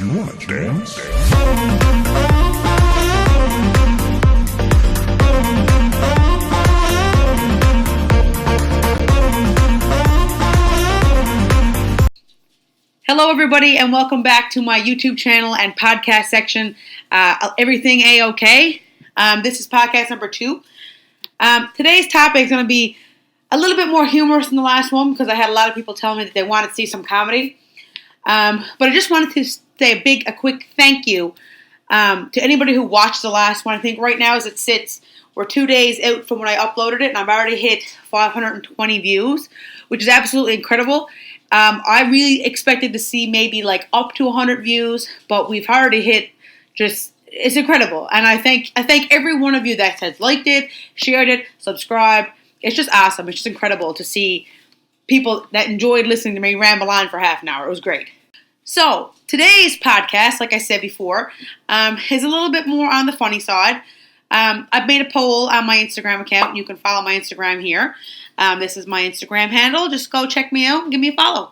you want, dance? Hello everybody and welcome back to my YouTube channel and podcast section, Everything AOK. This is podcast number 2. Today's topic is going to be a little bit more humorous than the last one because I had a lot of people tell me that they wanted to see some comedy. But I just wanted to say a quick thank you to anybody who watched the last one. I think right now as it sits, we're 2 days out from when I uploaded it and I've already hit 520 views, which is absolutely incredible. I really expected to see maybe like up to 100 views, but we've already hit it's incredible. And I thank every one of you that has liked it, shared it, subscribed. It's just awesome. It's just incredible to see people that enjoyed listening to me ramble on for half an hour. It was great. So today's podcast, like I said before, is a little bit more on the funny side. I've made a poll on my Instagram account. You can follow my Instagram here. This is my Instagram handle. Just go check me out and give me a follow.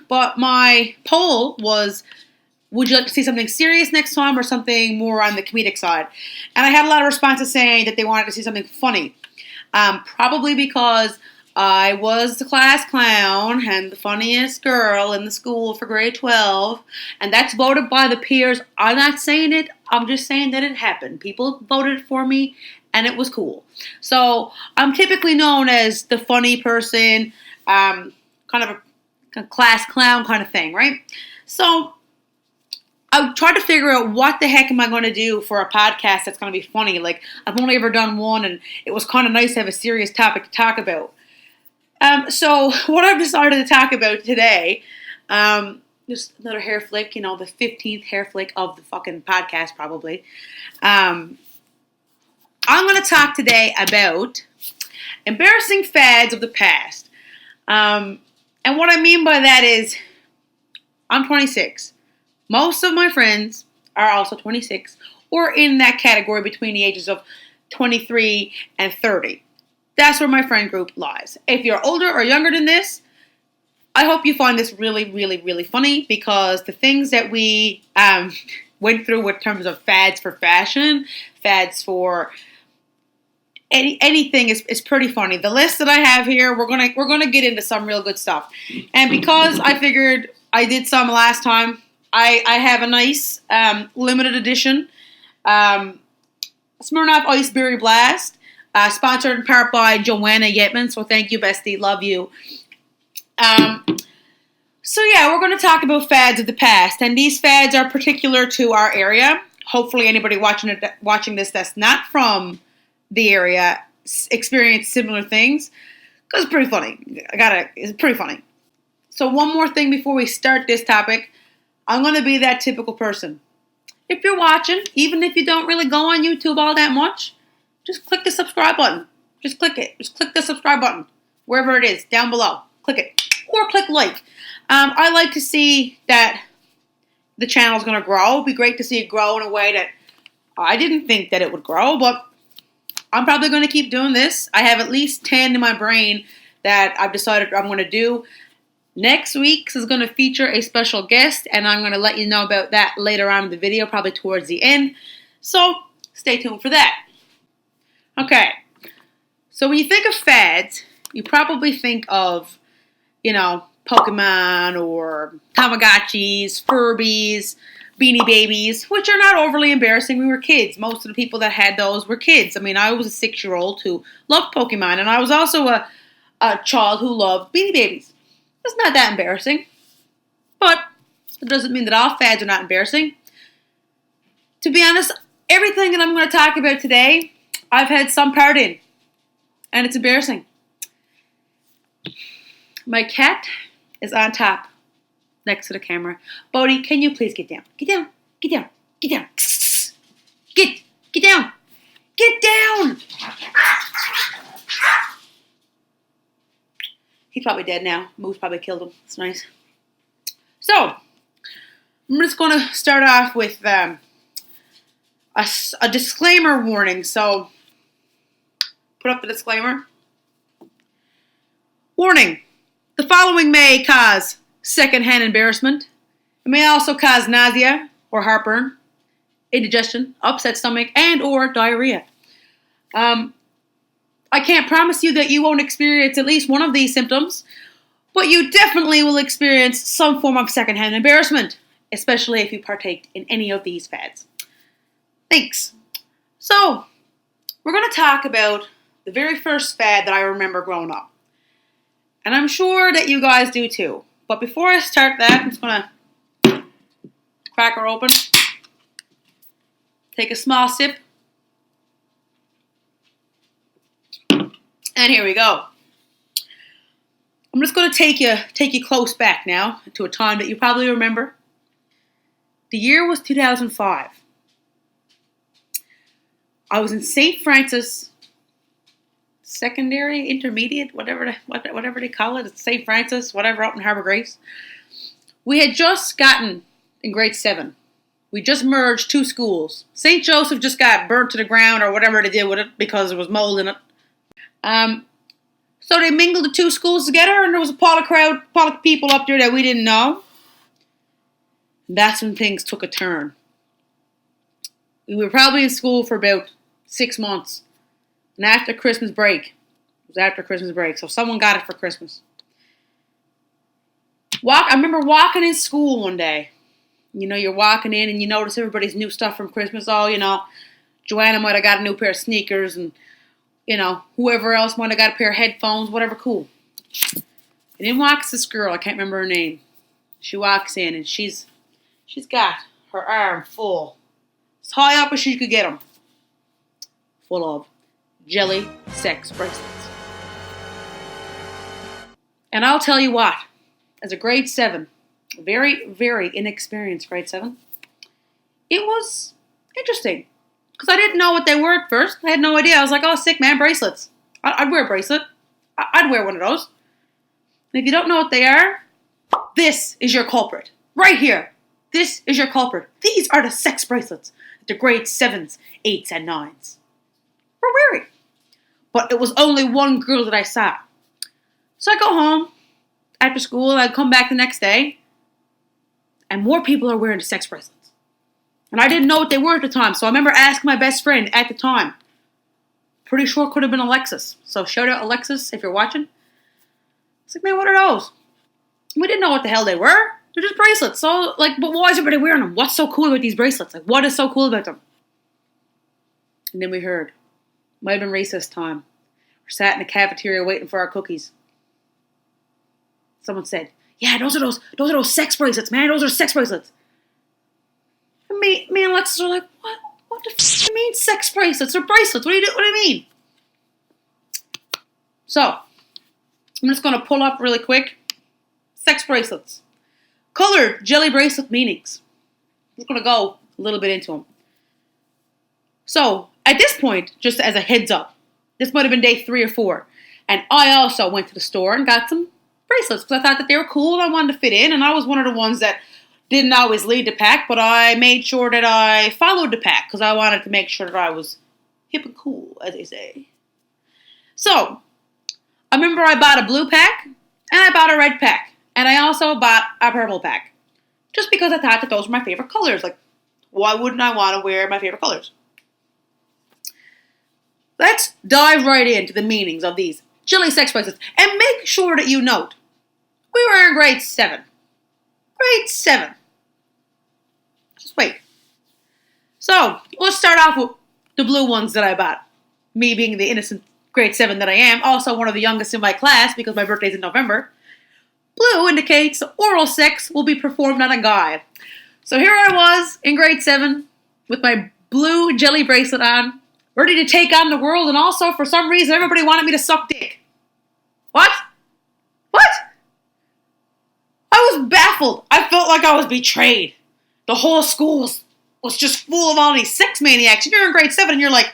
But my poll was, would you like to see something serious next time or something more on the comedic side? And I had a lot of responses saying that they wanted to see something funny. Probably because I was the class clown and the funniest girl in the school for grade 12. And that's voted by the peers. I'm not saying it. I'm just saying that it happened. People voted for me and it was cool. So I'm typically known as the funny person, kind of a class clown kind of thing, right? So I tried to figure out what the heck am I going to do for a podcast that's going to be funny. Like, I've only ever done one, and it was kind of nice to have a serious topic to talk about. So what I've decided to talk about today, just another hair flick, the 15th hair flick of the fucking podcast probably. I'm going to talk today about embarrassing fads of the past. And what I mean by that is, I'm 26. Most of my friends are also 26 or in that category between the ages of 23 and 30. That's where my friend group lies. If you're older or younger than this, I hope you find this really, really, really funny because the things that we went through in terms of fads for fashion, fads for anything is pretty funny. The list that I have here, we're gonna get into some real good stuff. And because I figured I did some last time, I have a nice limited edition Smirnoff Ice Berry Blast, sponsored in part by Joanna Yetman. So thank you, bestie. Love you. So yeah, we're going to talk about fads of the past. And these fads are particular to our area. Hopefully anybody watching this that's not from the area experienced similar things. Because it's pretty funny. It's pretty funny. So one more thing before we start this topic. I'm going to be that typical person. If you're watching, even if you don't really go on YouTube all that much, just click the subscribe button. Just click it. Just click the subscribe button. Wherever it is, down below. Click it. Or click like. I like to see that the channel is going to grow. It'd be great to see it grow in a way that I didn't think that it would grow, but I'm probably going to keep doing this. I have at least 10 in my brain that I've decided I'm going to do. Next week's is going to feature a special guest, and I'm going to let you know about that later on in the video, probably towards the end. So, stay tuned for that. Okay, so when you think of fads, you probably think of, Pokemon or Tamagotchis, Furbies, Beanie Babies, which are not overly embarrassing. We were kids. Most of the people that had those were kids. I mean, I was a 6-year-old who loved Pokemon, and I was also a child who loved Beanie Babies. It's not that embarrassing, but it doesn't mean that all fads are not embarrassing. To be honest, everything that I'm going to talk about today, I've had some part in, and it's embarrassing. My cat is on top, next to the camera. Bodhi, can you please get down? Get down, get down, get down. Get down, get down. He's probably dead now. Moose probably killed him. It's nice. So, I'm just going to start off with a disclaimer warning. So, put up the disclaimer. Warning. The following may cause secondhand embarrassment, It may also cause nausea or heartburn, indigestion, upset stomach, and or diarrhea. I can't promise you that you won't experience at least one of these symptoms, but you definitely will experience some form of secondhand embarrassment, especially if you partake in any of these fads. Thanks. So, we're going to talk about the very first fad that I remember growing up. And I'm sure that you guys do too. But before I start that, I'm just going to crack her open, take a small sip, and here we go. I'm just going to take you close back now to a time that you probably remember. The year was 2005. I was in St. Francis Secondary, Intermediate, whatever they call it. It's St. Francis, whatever, out in Harbour Grace. We had just gotten in grade 7. We just merged 2 schools. St. Joseph just got burnt to the ground or whatever they did with it because there was mold in it. So they mingled the 2 schools together, and there was a pot of people up there that we didn't know. And that's when things took a turn. We were probably in school for about 6 months. And after Christmas break, it was after Christmas break, so someone got it for Christmas. I remember walking in school one day. You know, you're walking in and you notice everybody's new stuff from Christmas. Oh, you know, Joanna might have got a new pair of sneakers, and, you know, whoever else might have got a pair of headphones, whatever, cool. And in walks this girl, I can't remember her name. She walks in and she's got her arm full, as high up as she could get them, full of jelly sex bracelets. And I'll tell you what, as a grade 7, very, very inexperienced grade 7, it was interesting. Because I didn't know what they were at first. I had no idea. I was like, oh, sick, man, bracelets. I'd wear a bracelet. I'd wear one of those. And if you don't know what they are, this is your culprit. Right here. This is your culprit. These are the sex bracelets that the grade 7s, 8s, and 9s were wearing. But it was only one girl that I saw. So I go home after school, and I come back the next day, and more people are wearing the sex bracelets. And I didn't know what they were at the time, so I remember asking my best friend at the time. Pretty sure it could have been Alexis. So shout out Alexis if you're watching. It's like, man, what are those? We didn't know what the hell they were. They're just bracelets. So, like, but why is everybody wearing them? What's so cool about these bracelets? Like, what is so cool about them? And then we heard. Might have been recess time. We sat in the cafeteria waiting for our cookies. Someone said, yeah, those are those sex bracelets, man. Those are sex bracelets. And me and Alexis are like, what? What the f*** do you mean sex bracelets? They're bracelets. What do you mean? So, I'm just going to pull up really quick. Sex bracelets. Colored jelly bracelet meanings. I'm just going to go a little bit into them. So, at this point, just as a heads up, this might have been day 3 or 4. And I also went to the store and got some bracelets because I thought that they were cool and I wanted to fit in. And I was one of the ones that didn't always lead the pack, but I made sure that I followed the pack because I wanted to make sure that I was hip and cool, as they say. So, I remember I bought a blue pack and I bought a red pack. And I also bought a purple pack. Just because I thought that those were my favorite colors. Like, why wouldn't I want to wear my favorite colors? Let's dive right into the meanings of these jelly sex bracelets. And make sure that you note, we were in grade 7. Grade 7. Just wait. So, let's start off with the blue ones that I bought. Me being the innocent grade 7 that I am. Also one of the youngest in my class because my birthday's in November. Blue indicates oral sex will be performed on a guy. So here I was in grade 7 with my blue jelly bracelet on, ready to take on the world, and also for some reason everybody wanted me to suck dick. What? What? I was baffled. I felt like I was betrayed. The whole school was just full of all these sex maniacs. You're in grade 7 and you're like,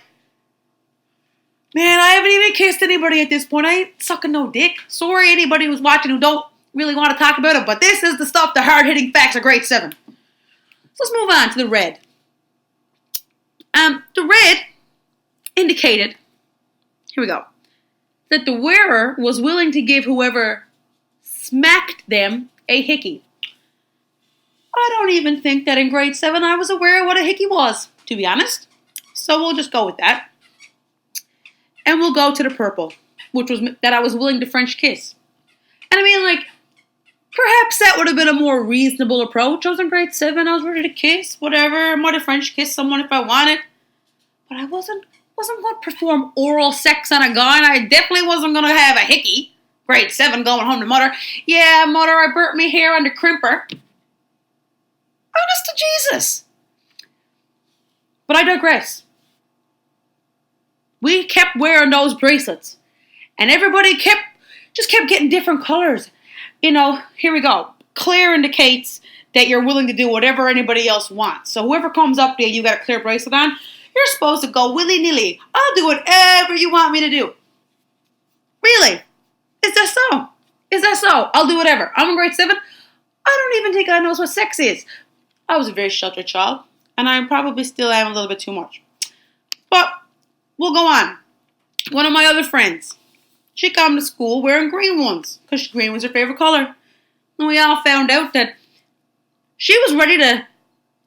man, I haven't even kissed anybody at this point. I ain't sucking no dick. Sorry anybody who's watching who don't really want to talk about it, but this is the stuff, the hard-hitting facts of grade 7. So let's move on to the red. The red indicated, here we go, that the wearer was willing to give whoever smacked them a hickey. I don't even think that in grade 7 I was aware of what a hickey was, to be honest. So we'll just go with that. And we'll go to the purple, which was that I was willing to French kiss. And I mean, like, perhaps that would have been a more reasonable approach. I was in grade 7, I was ready to kiss, whatever. I might have French kissed someone if I wanted. But I wasn't going to perform oral sex on a guy, and I definitely wasn't going to have a hickey. Grade 7, going home to mother. Yeah, mother, I burnt my hair on the crimper. Honest to Jesus. But I digress. We kept wearing those bracelets. And everybody kept getting different colors. You know, here we go. Clear indicates that you're willing to do whatever anybody else wants. So whoever comes up there, you got a clear bracelet on, you're supposed to go willy-nilly. I'll do whatever you want me to do. Really? Is that so? Is that so? I'll do whatever. I'm in grade 7. I don't even think I know what sex is. I was a very sheltered child, and I probably still am a little bit too much. But we'll go on. One of my other friends, she come to school wearing green ones, because green was her favorite color. And we all found out that she was ready to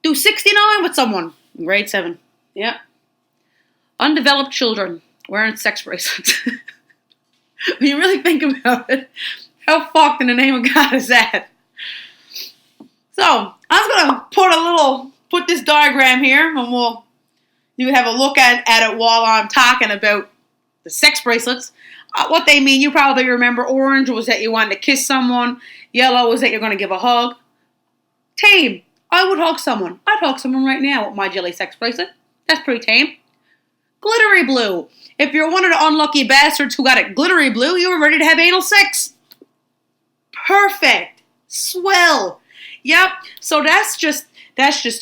do 69 with someone in grade 7. Yeah. Undeveloped children wearing sex bracelets. When you really think about it, how fucked in the name of God is that? So, I was going to put this diagram here, and you can have a look at it while I'm talking about the sex bracelets. What they mean, you probably remember. Orange was that you wanted to kiss someone. Yellow was that you're going to give a hug. Tame. I would hug someone. I'd hug someone right now with my jelly sex bracelet. That's pretty tame. Glittery blue. If you're one of the unlucky bastards who got it glittery blue, you were ready to have anal sex. Perfect. Swell. Yep. So that's just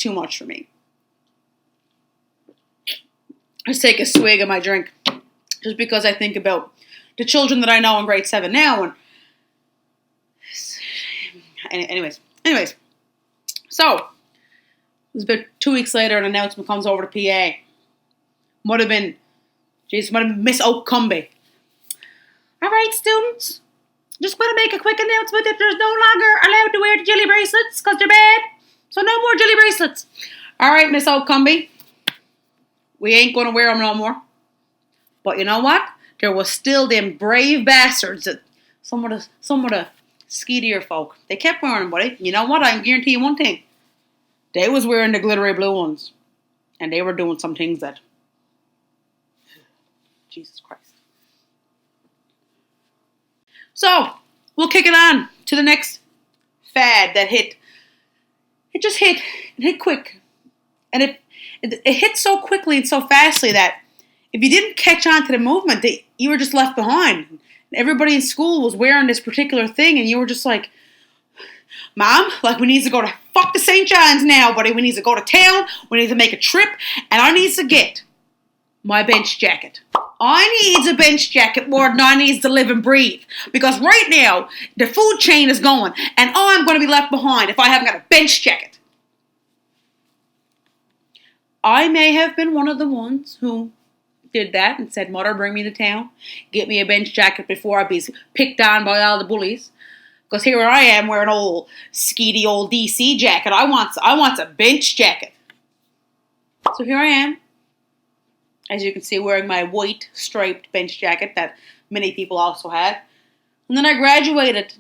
too much for me. Let's take a swig of my drink. Just because I think about the children that I know in grade 7 now. Anyways. So, it was about 2 weeks later, an announcement comes over to PA. Might have been Miss Oakcombe. All right, students. Just want to make a quick announcement that there's no longer allowed to wear the jelly bracelets because they're bad. So no more jelly bracelets. All right, Miss Oakcombe. We ain't going to wear them no more. But you know what? There was still them brave bastards that some of the skeetier folk. They kept wearing them, buddy. You know what? I can guarantee you one thing. They was wearing the glittery blue ones. And they were doing some things that... Jesus Christ. So, we'll kick it on to the next fad that hit. It just hit. It hit quick. And it hit so quickly and so fastly that if you didn't catch on to the movement, you were just left behind. Everybody in school was wearing this particular thing, and you were just like, Mom, like, we need to go to fuck the St. John's now, buddy. We need to go to town. We need to make a trip, and I need to get my bench jacket. I needs a bench jacket more than I needs to live and breathe. Because right now, the food chain is going, and I'm going to be left behind if I haven't got a bench jacket. I may have been one of the ones who did that and said, Mother, bring me to town. Get me a bench jacket before I be picked on by all the bullies. Because here I am wearing an old, skeety old DC jacket. I want a bench jacket. So here I am. As you can see, wearing my white striped bench jacket that many people also had. And then I graduated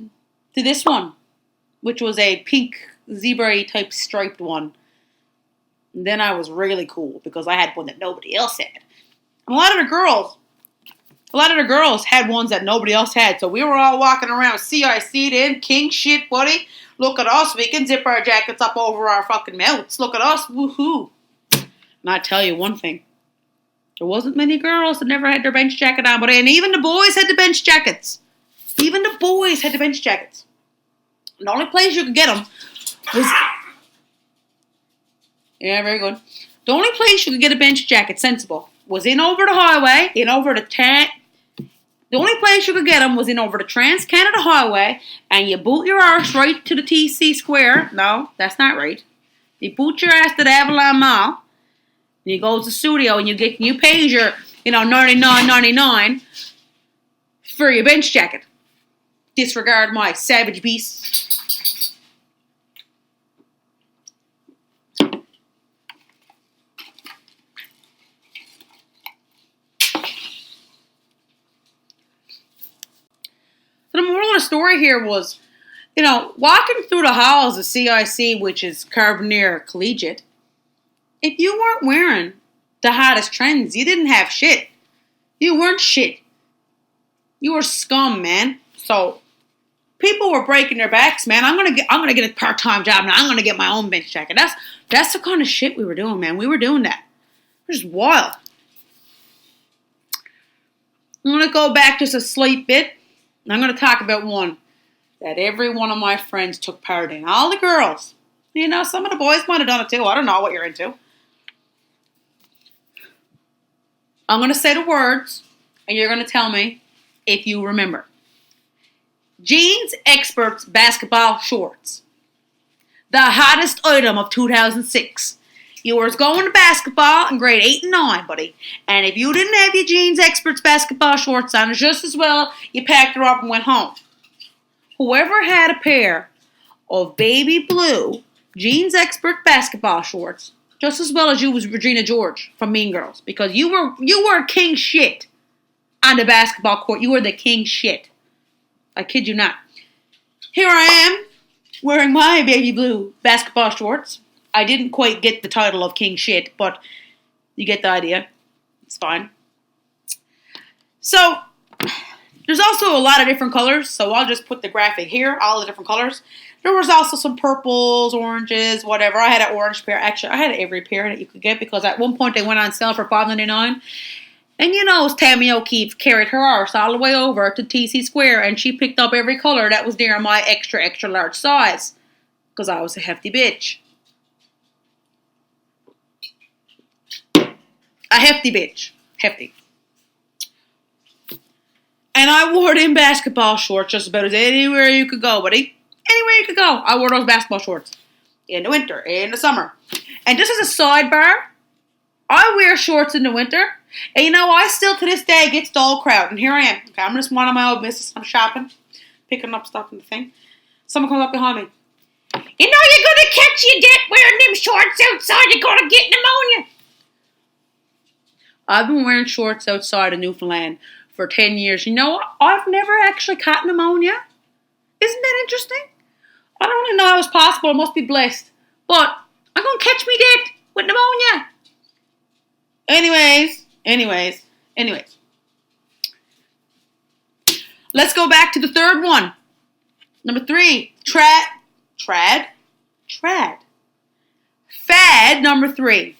to this one, which was a pink zebra type striped one. And then I was really cool because I had one that nobody else had. And a lot of the girls had ones that nobody else had. So we were all walking around CIC then, king shit, buddy. Look at us, we can zip our jackets up over our fucking mouths. Look at us, woohoo. And I tell you one thing. There wasn't many girls that never had their bench jacket on, but and even the boys had the bench jackets. Even the boys had the bench jackets. And the only place you could get them was... Yeah, very good. The only place you could get a bench jacket, sensible, was in over the highway, The only place you could get them was in over the Trans-Canada Highway, and you boot your arse right to the TC Square. No, that's not right. You boot your ass to the Avalon Mall. And you go to the studio and you pay your, $99.99 for your bench jacket. Disregard my savage beast. story here was, walking through the halls of CIC, which is Carbonear Collegiate, if you weren't wearing the hottest trends, you didn't have shit. You weren't shit. You were scum, man. So people were breaking their backs, man. I'm gonna get a part-time job now. I'm gonna get my own bench jacket. That's the kind of shit we were doing, man. We were doing that. It was wild. I'm gonna go back just a slight bit. And I'm gonna talk about one that every one of my friends took part in. All the girls. Some of the boys might have done it too. I don't know what you're into. I'm gonna say the words, and you're gonna tell me if you remember. Jeans Experts basketball shorts. The hottest item of 2006. You was going to basketball in grade 8 and 9, buddy. And if you didn't have your Jeans Experts basketball shorts on, just as well, you packed her up and went home. Whoever had a pair of baby blue Jeans Expert basketball shorts, just as well as you was Regina George from Mean Girls. Because you were king shit on the basketball court. You were the king shit. I kid you not. Here I am, wearing my baby blue basketball shorts. I didn't quite get the title of king shit, but you get the idea. It's fine. So, there's also a lot of different colors, so I'll just put the graphic here, all the different colors. There was also some purples, oranges, whatever. I had an orange pair. Actually, I had every pair that you could get because at one point they went on sale for $5.99. And Tammy O'Keefe carried her arse all the way over to TC Square, and she picked up every color that was near my extra, extra large size because I was a hefty bitch. A hefty bitch. Hefty. And I wore them basketball shorts just about as anywhere you could go, buddy. Anywhere you could go. I wore those basketball shorts. In the winter, in the summer. And just as a sidebar, I wear shorts in the winter. And I still to this day get stole crowd. And here I am. Okay, I'm just minding my own business. I'm shopping. Picking up stuff in the thing. Someone comes up behind me. You're gonna catch your debt wearing them shorts outside. You're gonna get pneumonia. I've been wearing shorts outside of Newfoundland for 10 years. I've never actually caught pneumonia. Isn't that interesting? I don't really know how it's possible. I must be blessed. But I'm going to catch me dead with pneumonia. Anyways. Let's go back to the third one. Number 3. Fad number 3.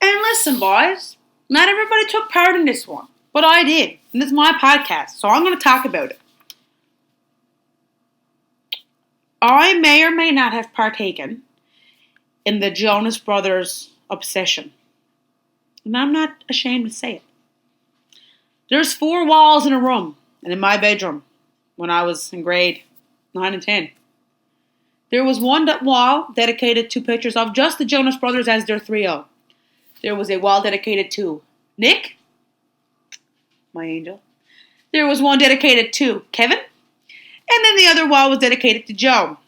And listen, boys, not everybody took part in this one, but I did. And this is my podcast, so I'm going to talk about it. I may or may not have partaken in the Jonas Brothers obsession. And I'm not ashamed to say it. There's 4 walls in a room, and in my bedroom, when I was in grade 9 and 10. There was one wall dedicated to pictures of just the Jonas Brothers as their trio. There was a wall dedicated to Nick, my angel. There was one dedicated to Kevin. And then the other wall was dedicated to Joe.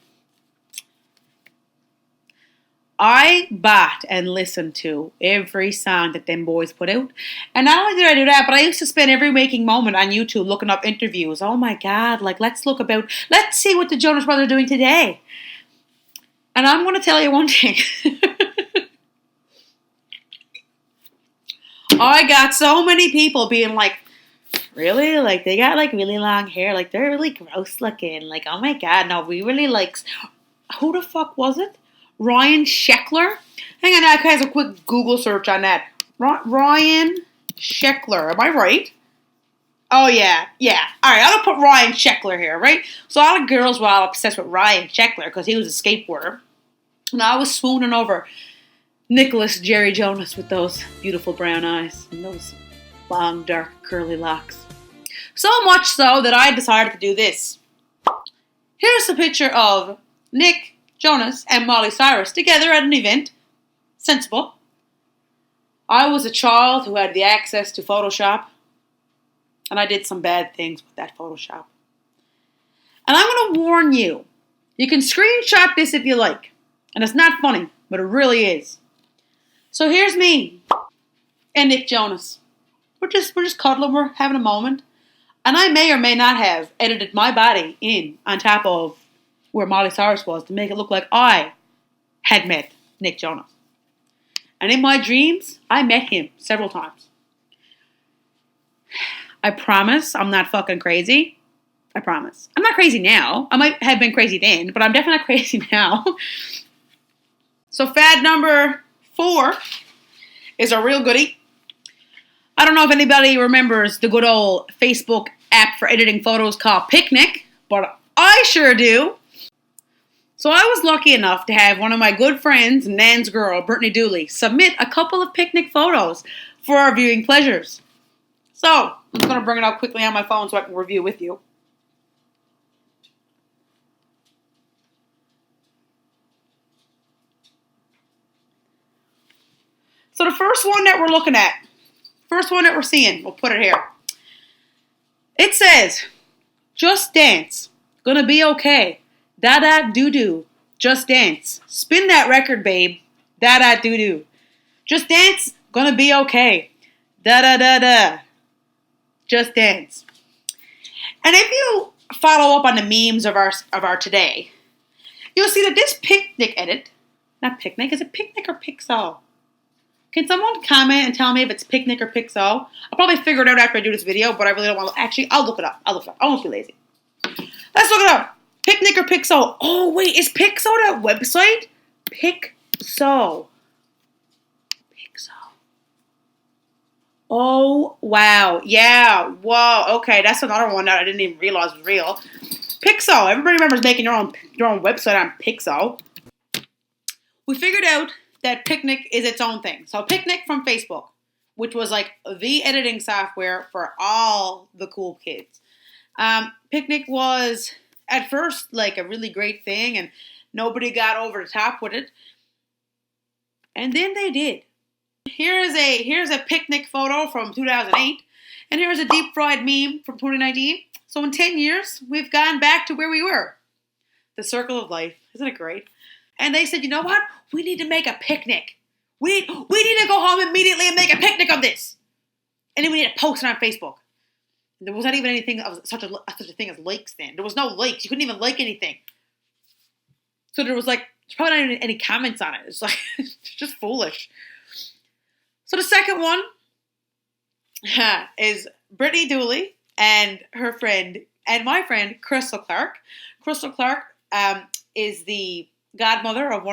I bought and listened to every song that them boys put out. And not only did I do that, but I used to spend every waking moment on YouTube looking up interviews. Oh my God, let's see what the Jonas Brothers are doing today. And I'm going to tell you one thing. I got so many people being like, really? They got really long hair. They're really gross looking. Oh my God, no, we really who the fuck was it? Ryan Sheckler? Hang on, I have a quick Google search on that. Ryan Sheckler, am I right? Oh yeah. All right, I'm gonna put Ryan Sheckler here, right? So all the girls were all obsessed with Ryan Sheckler because he was a skateboarder. And I was swooning over Nicholas Jerry Jonas with those beautiful brown eyes and those long, dark, curly locks. So much so that I decided to do this. Here's a picture of Nick Jonas and Molly Cyrus together at an event. Sensible. I was a child who had the access to Photoshop, and I did some bad things with that Photoshop. And I'm going to warn you, you can screenshot this if you like, and it's not funny, but it really is. So here's me and Nick Jonas. We're just cuddling, we're having a moment. And I may or may not have edited my body in on top of where Molly Cyrus was to make it look like I had met Nick Jonas. And in my dreams, I met him several times. I promise I'm not fucking crazy. I promise. I'm not crazy now. I might have been crazy then, but I'm definitely not crazy now. So fad number 4 is a real goodie. I don't know if anybody remembers the good old Facebook app for editing photos called Picnik, but I sure do. So I was lucky enough to have one of my good friends, Nan's girl, Brittany Dooley, submit a couple of picnic photos for our viewing pleasures. So I'm just going to bring it up quickly on my phone so I can review with you. So the first one that we're looking at, first one that we're seeing, we'll put it here. It says, just dance, gonna be okay, da-da-doo-doo, just dance, spin that record, babe, da-da-doo-doo, just dance, gonna be okay, da-da-da-da, just dance. And if you follow up on the memes of our today, you'll see that this picnic edit, not picnic, is it picnic or pixel? Can someone comment and tell me if it's Picnic or Pixo? I'll probably figure it out after I do this video, but I really don't want to. Actually, I'll look it up. I won't be lazy. Let's look it up. Picnic or Pixo? Oh, wait. Is Pixo that website? Pixo. Oh, wow. Yeah. Whoa. Okay. That's another one that I didn't even realize was real. Pixo. Everybody remembers making your own website on Pixo. We figured out that Picnik is its own thing. So Picnik from Facebook, which was like the editing software for all the cool kids. Picnik was at first like a really great thing and nobody got over the top with it. And then they did. Here's a Picnik photo from 2008 and here's a deep fried meme from 2019. So in 10 years, we've gone back to where we were. The circle of life. Isn't it great? And they said, you know what? We need to make a picnic. We need to go home immediately and make a picnic of this. And then we need to post it on Facebook. And there was not even anything of such a thing as likes then. There was no likes. You couldn't even like anything. So there's probably not even any comments on it. It's like, it's just foolish. So the second one is Brittany Dooley and her friend, and my friend, Crystal Clark. Crystal Clark is the godmother of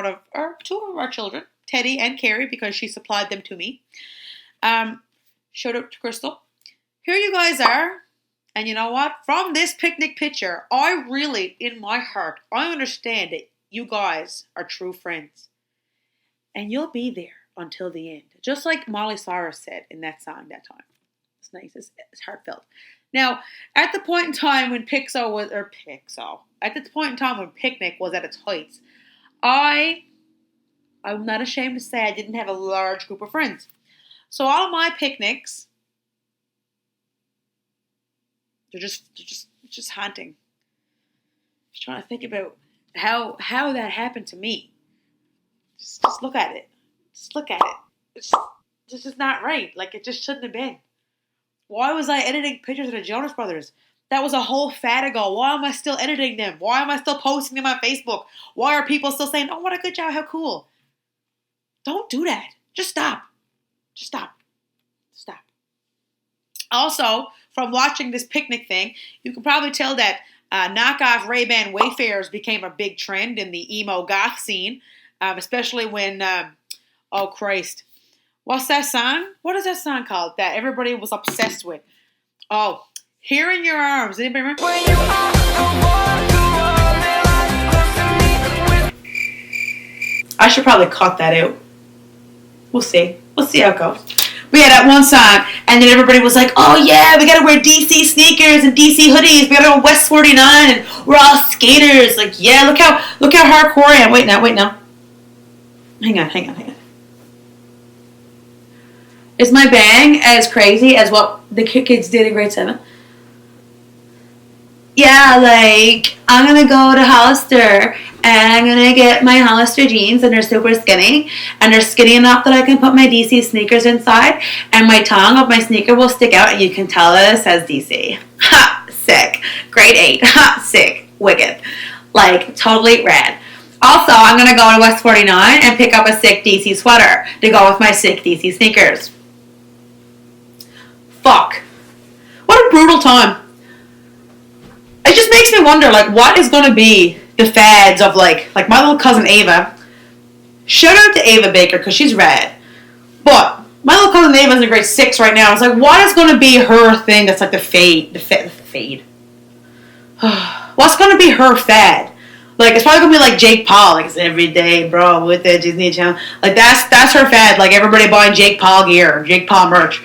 two of our children, Teddy and Carrie, because she supplied them to me. Showed up to Crystal. Here you guys are. And you know what? From this picnic picture, I really, in my heart, I understand that you guys are true friends. And you'll be there until the end. Just like Molly Cyrus said in that song that time. It's nice. It's heartfelt. Now, at the point in time when at the point in time when Picnik was at its heights, I'm not ashamed to say I didn't have a large group of friends. So all of my picnics, they're just haunting. Just trying to think about how that happened to me. Just look at it. Just look at it. It's just not right. Like it just shouldn't have been. Why was I editing pictures of the Jonas Brothers? That was a whole fad ago. Why am I still editing them? Why am I still posting them on Facebook? Why are people still saying, oh, what a good job, how cool? Don't do that. Just stop. Just stop. Stop. Also, from watching this picnic thing, you can probably tell that knockoff Ray-Ban Wayfarers became a big trend in the emo goth scene, especially when, oh Christ, what's that song? What is that song called that everybody was obsessed with? Oh, Here in Your Arms. Anybody remember? I should probably cut that out. We'll see. We'll see how it goes. We had that one song, and then everybody was like, oh yeah, we gotta wear DC sneakers and DC hoodies. We gotta go West 49, and we're all skaters. Like, yeah, look how hardcore I am. Wait now. Hang on. Is my bang as crazy as what the kids did in grade 7? yeah, like, I'm gonna go to Hollister and I'm gonna get my Hollister jeans and they're super skinny and they're skinny enough that I can put my DC sneakers inside and my tongue of my sneaker will stick out and you can tell that it says DC. Ha! Sick. Grade 8. Ha! Sick. Wicked. Like, totally rad. Also, I'm gonna go to West 49 and pick up a sick DC sweater to go with my sick DC sneakers. Fuck. What a brutal time. It just makes me wonder, like, what is going to be the fads of, like my little cousin Ava. Shout out to Ava Baker, because she's rad. But my little cousin Ava's in grade 6 right now. It's like, what is going to be her thing that's like the fade? What's going to be her fad? Like, it's probably going to be like Jake Paul. Like, it's every day, bro, with the Disney Channel. Like, that's her fad. Like, everybody buying Jake Paul gear, Jake Paul merch.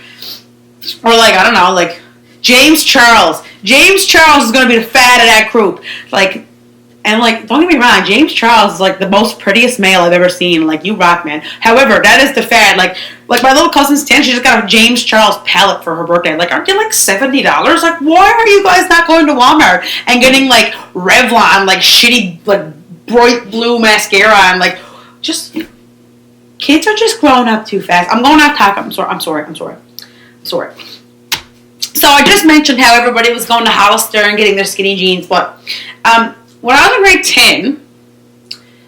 Or, like, I don't know, like, James Charles. James Charles is going to be the fad of that group. Like, and, like, don't get me wrong, James Charles is, like, the most prettiest male I've ever seen. Like, you rock, man. However, that is the fad. Like my little cousin's 10, she just got a James Charles palette for her birthday. Like, aren't they, like, $70? Like, why are you guys not going to Walmart and getting, like, Revlon, like, shitty, like, bright blue mascara and, like, just, kids are just growing up too fast. I'm going off topic. I'm sorry. So I just mentioned how everybody was going to Hollister and getting their skinny jeans, but when I was in grade 10,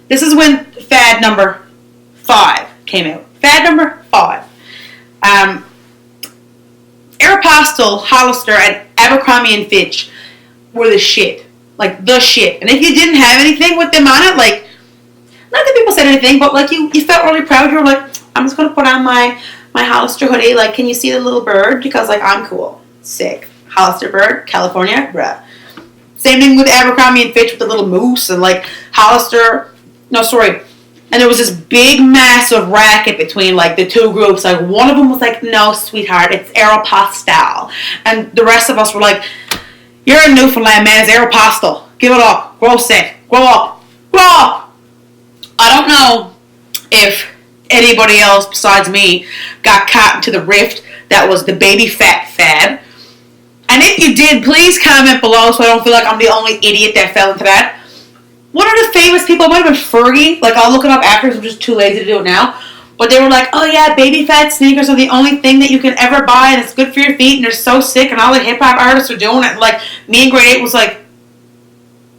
this is when fad number 5 came out. Fad number 5. Aeropostale, Hollister, and Abercrombie & Fitch were the shit. Like, the shit. And if you didn't have anything with them on it, like, not that people said anything, but, like, you felt really proud. You were like, I'm just going to put on my Hollister hoodie. Like, can you see the little bird? Because, like, I'm cool. Sick. Hollister bird, California, bruh. Same thing with Abercrombie & Fitch with the little moose and, like, Hollister. No, sorry. And there was this big, massive racket between, like, the two groups. Like, one of them was like, no, sweetheart, it's Aeropostale. And the rest of us were like, you're in Newfoundland, man. It's Aeropostale. Give it up. Grow sick. Grow up. Grow up. I don't know if anybody else besides me got caught into the rift that was the baby fat fad. And if you did, please comment below so I don't feel like I'm the only idiot that fell into that. One of the famous people, it might have been Fergie. Like, I'll look it up after because I'm just too lazy to do it now. But they were like, oh yeah, baby fat sneakers are the only thing that you can ever buy and it's good for your feet and they're so sick and all the hip hop artists are doing it. Like, me in grade 8 was like,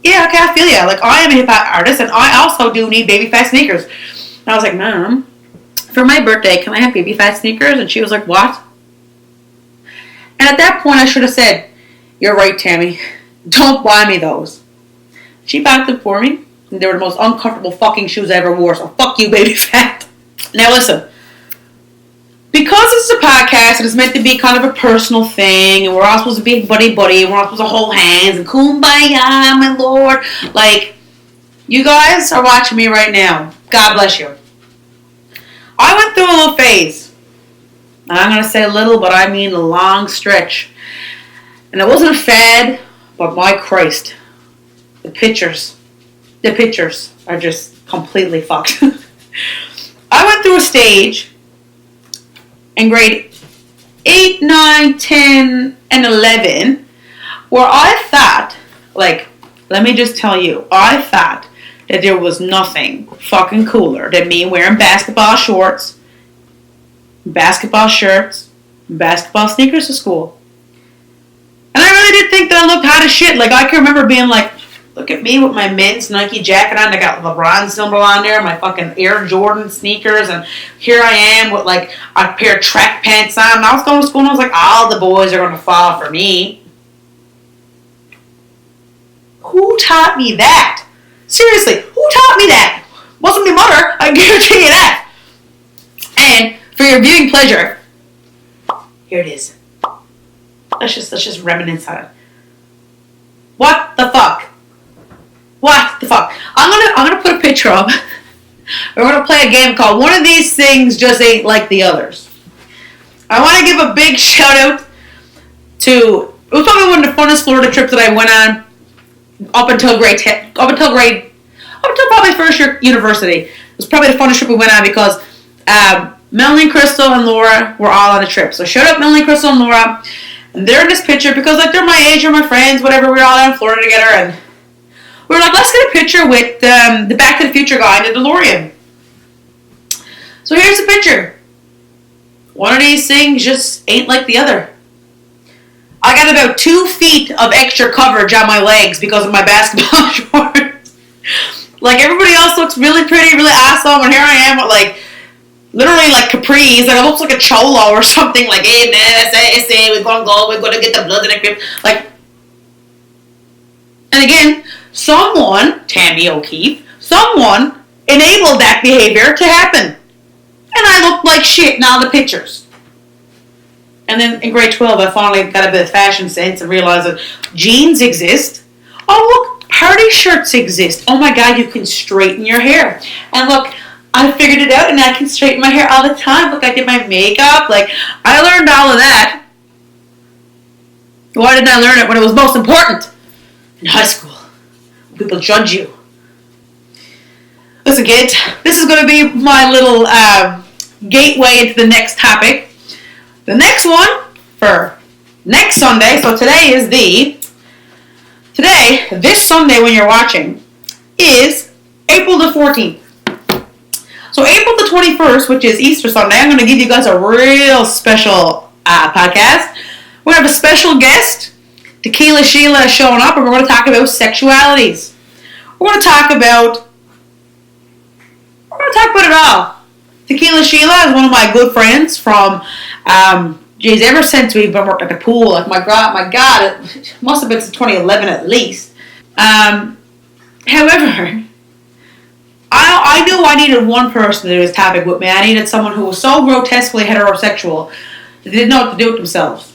yeah, okay, I feel ya. Like, I am a hip hop artist and I also do need baby fat sneakers. And I was like, Mom, for my birthday, can I have baby fat sneakers? And she was like, what? And at that point, I should have said, you're right, Tammy. Don't buy me those. She bought them for me. And they were the most uncomfortable fucking shoes I ever wore. So fuck you, baby fat. Now listen. Because it's a podcast and it's meant to be kind of a personal thing. And we're all supposed to be buddy-buddy. And we're all supposed to hold hands. And kumbaya, my lord. Like, you guys are watching me right now. God bless you. I went through a little phase. I'm going to say a little, but I mean a long stretch. And it wasn't a fad, but my Christ. The pictures are just completely fucked. I went through a stage in grade 8, 9, 10, and 11 where I thought, like, let me just tell you, I thought that there was nothing fucking cooler than me wearing basketball shorts, basketball shirts, basketball sneakers to school. And I really did think that I looked hot as shit. Like, I can remember being like, look at me with my men's Nike jacket on. I got LeBron symbol on there, my fucking Air Jordan sneakers, and here I am with, like, a pair of track pants on. And I was going to school and I was like, all the boys are going to fall for me. Who taught me that? Seriously, who taught me that? Wasn't my mother, I guarantee you that. And for your viewing pleasure, here it is. Let's just reminisce on it. What the fuck? What the fuck? I'm gonna put a picture up. We're gonna play a game called One of These Things Just Ain't Like the Others. I want to give a big shout out to, it was probably one of the funnest Florida trips that I went on up until probably first year university. It was probably the funnest trip we went on because Melanie, Crystal, and Laura were all on a trip. So shout out Melanie, Crystal, and Laura. And they're in this picture because, like, they're my age or my friends, whatever. We're all out in Florida together, and we're like, let's get a picture with the Back to the Future guy in the DeLorean. So here's the picture. One of these things just ain't like the other. I got about 2 feet of extra coverage on my legs because of my basketball shorts. Like, everybody else looks really pretty, really awesome, and here I am with, like, literally, like, capris. Like, it looks like a cholo or something. Like, hey, man, say, we're going to get the blood in the grip. Like, and again, someone, Tammy O'Keefe, someone enabled that behavior to happen. And I looked like shit in all the pictures. And then in grade 12, I finally got a bit of fashion sense and realized that jeans exist. Oh, look, party shirts exist. Oh my God, you can straighten your hair. And look, I figured it out and I can straighten my hair all the time. Look, I did my makeup. Like, I learned all of that. Why didn't I learn it when it was most important? In high school. When people judge you. Listen, kids, this is going to be my little gateway into the next topic. The next one for next Sunday, so this Sunday when you're watching, is April the 14th. So April the 21st, which is Easter Sunday, I'm going to give you guys a real special podcast. We're going to have a special guest. Tequila Sheila is showing up, and we're going to talk about sexualities. We're going to talk about it all. Tequila Sheila is one of my good friends from, ever since we've been working at the pool. Like, my God, it must have been since 2011 at least. However, I knew I needed one person to do this topic with me. I needed someone who was so grotesquely heterosexual that they didn't know what to do with themselves.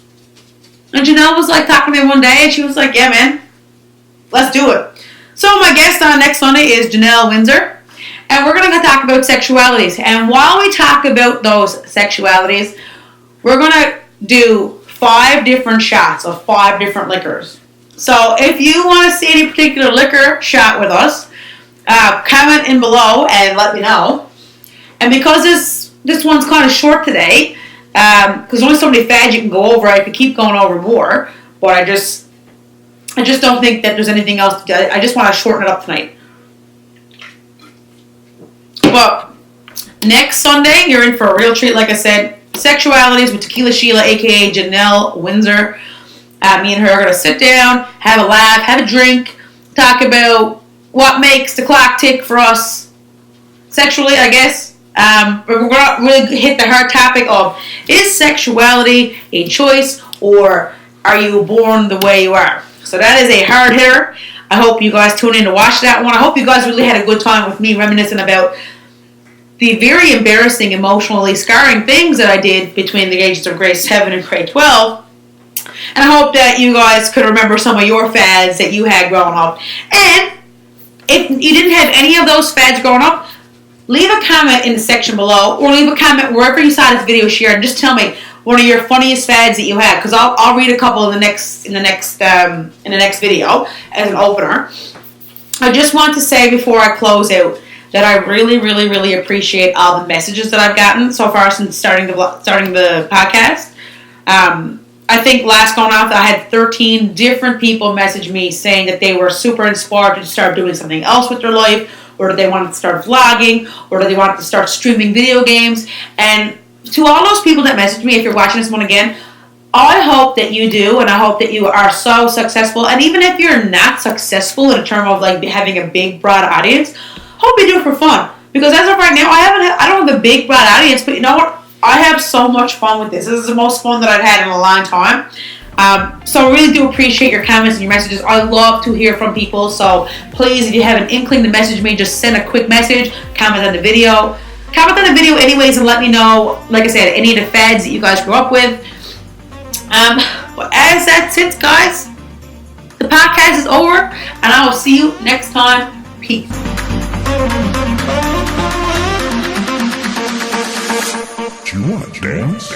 And Janelle was like talking to me one day, and she was like, yeah, man, let's do it. So my guest on next Sunday is Janelle Windsor. And we're going to talk about sexualities. And while we talk about those sexualities, we're going to do 5 different shots of 5 different liquors. So if you want to see any particular liquor shot with us, comment in below and let me know. And because this one's kind of short today, because there's only so many fads you can go over, I could keep going over more, but I just don't think that there's anything else to do. I just want to shorten it up tonight. Well, next Sunday, you're in for a real treat. Like I said, sexualities with Tequila Sheila, a.k.a. Janelle Windsor. Me and her are going to sit down, have a laugh, have a drink, talk about what makes the clock tick for us sexually, I guess. We're going to really hit the hard topic of, is sexuality a choice, or are you born the way you are? So that is a hard hitter. I hope you guys tune in to watch that one. I hope you guys really had a good time with me reminiscing about the very embarrassing, emotionally scarring things that I did between the ages of grade 7 and grade 12. And I hope that you guys could remember some of your fads that you had growing up. And if you didn't have any of those fads growing up, leave a comment in the section below, or leave a comment wherever you saw this video shared, and just tell me one of your funniest fads that you had, because I'll read a couple in the next video as an opener. I just want to say before I close out that I really, really, really appreciate all the messages that I've gotten so far since starting the podcast. I think last going off, I had 13 different people message me saying that they were super inspired to start doing something else with their life, or that they wanted to start vlogging, or that they wanted to start streaming video games. And to all those people that messaged me, if you're watching this one again, I hope that you do, and I hope that you are so successful. And even if you're not successful in terms of like having a big, broad audience, hope you do it for fun. Because as of right now, I don't have a big, broad audience, but you know what? I have so much fun with this. This is the most fun that I've had in a long time. So I really do appreciate your comments and your messages. I love to hear from people. So please, if you have an inkling to message me, just send a quick message, comment on the video. Comment on the video anyways and let me know, like I said, any of the fads that you guys grew up with. But as that's it, guys, the podcast is over, and I will see you next time. Peace. Do you want to dance?